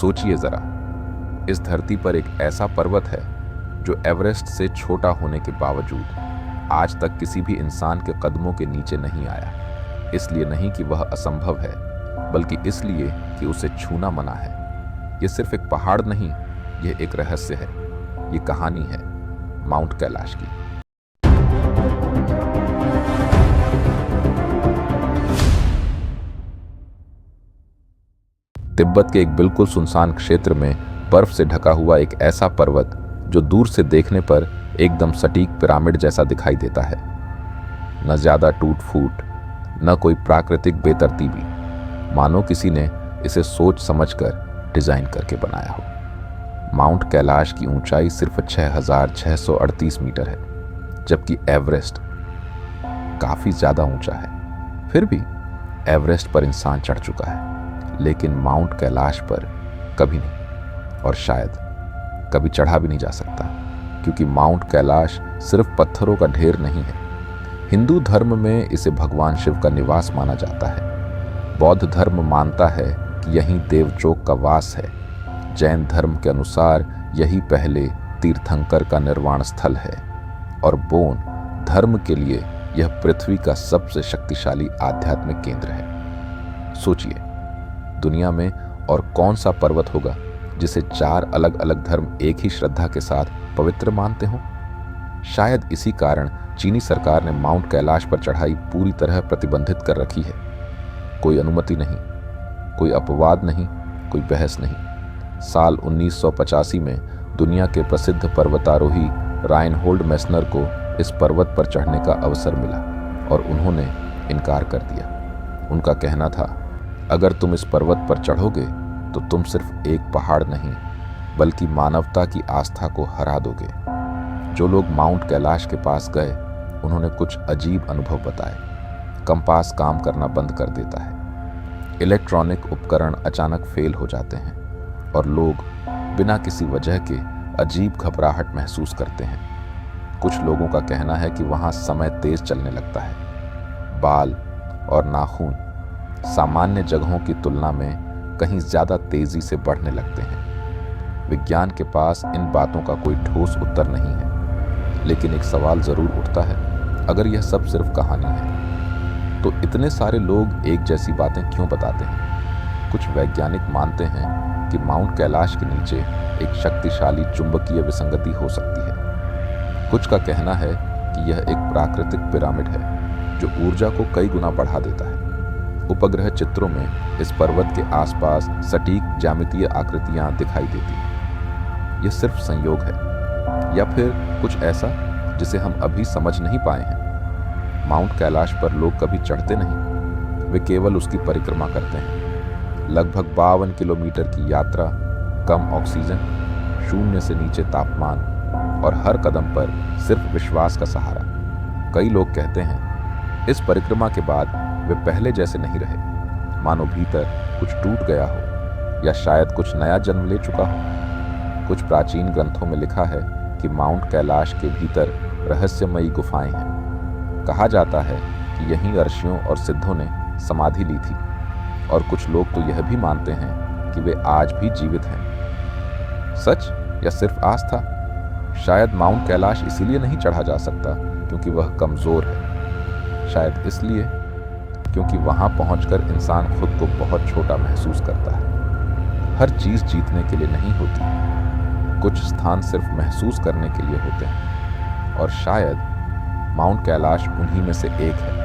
सोचिए जरा, इस धरती पर एक ऐसा पर्वत है जो एवरेस्ट से छोटा होने के बावजूद आज तक किसी भी इंसान के कदमों के नीचे नहीं आया। इसलिए नहीं कि वह असंभव है, बल्कि इसलिए कि उसे छूना मना है। यह सिर्फ एक पहाड़ नहीं, यह एक रहस्य है। ये कहानी है माउंट कैलाश की। तिब्बत के एक बिल्कुल सुनसान क्षेत्र में बर्फ से ढका हुआ एक ऐसा पर्वत जो दूर से देखने पर एकदम सटीक पिरामिड जैसा दिखाई देता है। न ज्यादा टूट फूट, न कोई प्राकृतिक बेतरतीबी, मानो किसी ने इसे सोच समझकर डिजाइन करके बनाया हो। माउंट कैलाश की ऊंचाई सिर्फ 6,638 मीटर है, जबकि एवरेस्ट काफी ज्यादा ऊंचा है। फिर भी एवरेस्ट पर इंसान चढ़ चुका है, लेकिन माउंट कैलाश पर कभी नहीं, और शायद कभी चढ़ा भी नहीं जा सकता, क्योंकि माउंट कैलाश सिर्फ पत्थरों का ढेर नहीं है। हिंदू धर्म में इसे भगवान शिव का निवास माना जाता है। बौद्ध धर्म मानता है कि यहीं देवचोक का वास है। जैन धर्म के अनुसार यही पहले तीर्थंकर का निर्वाण स्थल है, और बौद्ध धर्म के लिए यह पृथ्वी का सबसे शक्तिशाली आध्यात्मिक केंद्र है। सोचिए, दुनिया में और कौन सा पर्वत होगा जिसे 4 अलग अलग धर्म एक ही श्रद्धा के साथ पवित्र मानते हों। शायद इसी कारण चीनी सरकार ने माउंट कैलाश पर चढ़ाई पूरी तरह प्रतिबंधित कर रखी है। कोई अनुमति नहीं, कोई अपवाद नहीं, कोई बहस नहीं। साल 1985 में दुनिया के प्रसिद्ध पर्वतारोही राइनहोल्ड मेसनर को इस पर्वत पर चढ़ने का अवसर मिला, और उन्होंने इनकार कर दिया। उनका कहना था, अगर तुम इस पर्वत पर चढ़ोगे तो तुम सिर्फ एक पहाड़ नहीं, बल्कि मानवता की आस्था को हरा दोगे। जो लोग माउंट कैलाश के पास गए, उन्होंने कुछ अजीब अनुभव बताए। कंपास काम करना बंद कर देता है, इलेक्ट्रॉनिक उपकरण अचानक फेल हो जाते हैं, और लोग बिना किसी वजह के अजीब घबराहट महसूस करते हैं। कुछ लोगों का कहना है कि वहां समय तेज चलने लगता है। बाल और नाखून सामान्य जगहों की तुलना में कहीं ज्यादा तेजी से बढ़ने लगते हैं। विज्ञान के पास इन बातों का कोई ठोस उत्तर नहीं है, लेकिन एक सवाल जरूर उठता है, अगर यह सब सिर्फ कहानी है तो इतने सारे लोग एक जैसी बातें क्यों बताते हैं? कुछ वैज्ञानिक मानते हैं कि माउंट कैलाश के नीचे एक शक्तिशाली चुंबकीय विसंगति हो सकती है। कुछ का कहना है कि यह एक प्राकृतिक पिरामिड है जो ऊर्जा को कई गुना बढ़ा देता है। उपग्रह चित्रों में इस पर्वत के आसपास सटीक ज्यामितीय आकृतियां दिखाई देती हैं। यह सिर्फ संयोग है, या फिर कुछ ऐसा जिसे हम अभी समझ नहीं पाए हैं? माउंट कैलाश पर लोग कभी चढ़ते नहीं, वे केवल उसकी परिक्रमा करते हैं। लगभग 52 किलोमीटर की यात्रा, कम ऑक्सीजन, शून्य से नीचे तापमान, और हर कदम पर सिर्फ विश्वास का सहारा। कई लोग कहते हैं इस परिक्रमा के बाद वे पहले जैसे नहीं रहे, मानो भीतर कुछ टूट गया हो, या शायद कुछ नया जन्म ले चुका हो। कुछ प्राचीन ग्रंथों में लिखा है कि माउंट कैलाश के भीतर रहस्यमयी गुफाएं हैं। कहा जाता है कि यहीं ऋषियों और सिद्धों ने समाधि ली थी, और कुछ लोग तो यह भी मानते हैं कि वे आज भी जीवित हैं। सच या सिर्फ आस्था? शायद माउंट कैलाश इसीलिए नहीं चढ़ा जा सकता क्योंकि वह कमजोर है। शायद इसलिए क्योंकि वहां पहुंचकर इंसान खुद को बहुत छोटा महसूस करता है। हर चीज जीतने के लिए नहीं होती, कुछ स्थान सिर्फ महसूस करने के लिए होते हैं, और शायद माउंट कैलाश उन्हीं में से एक है।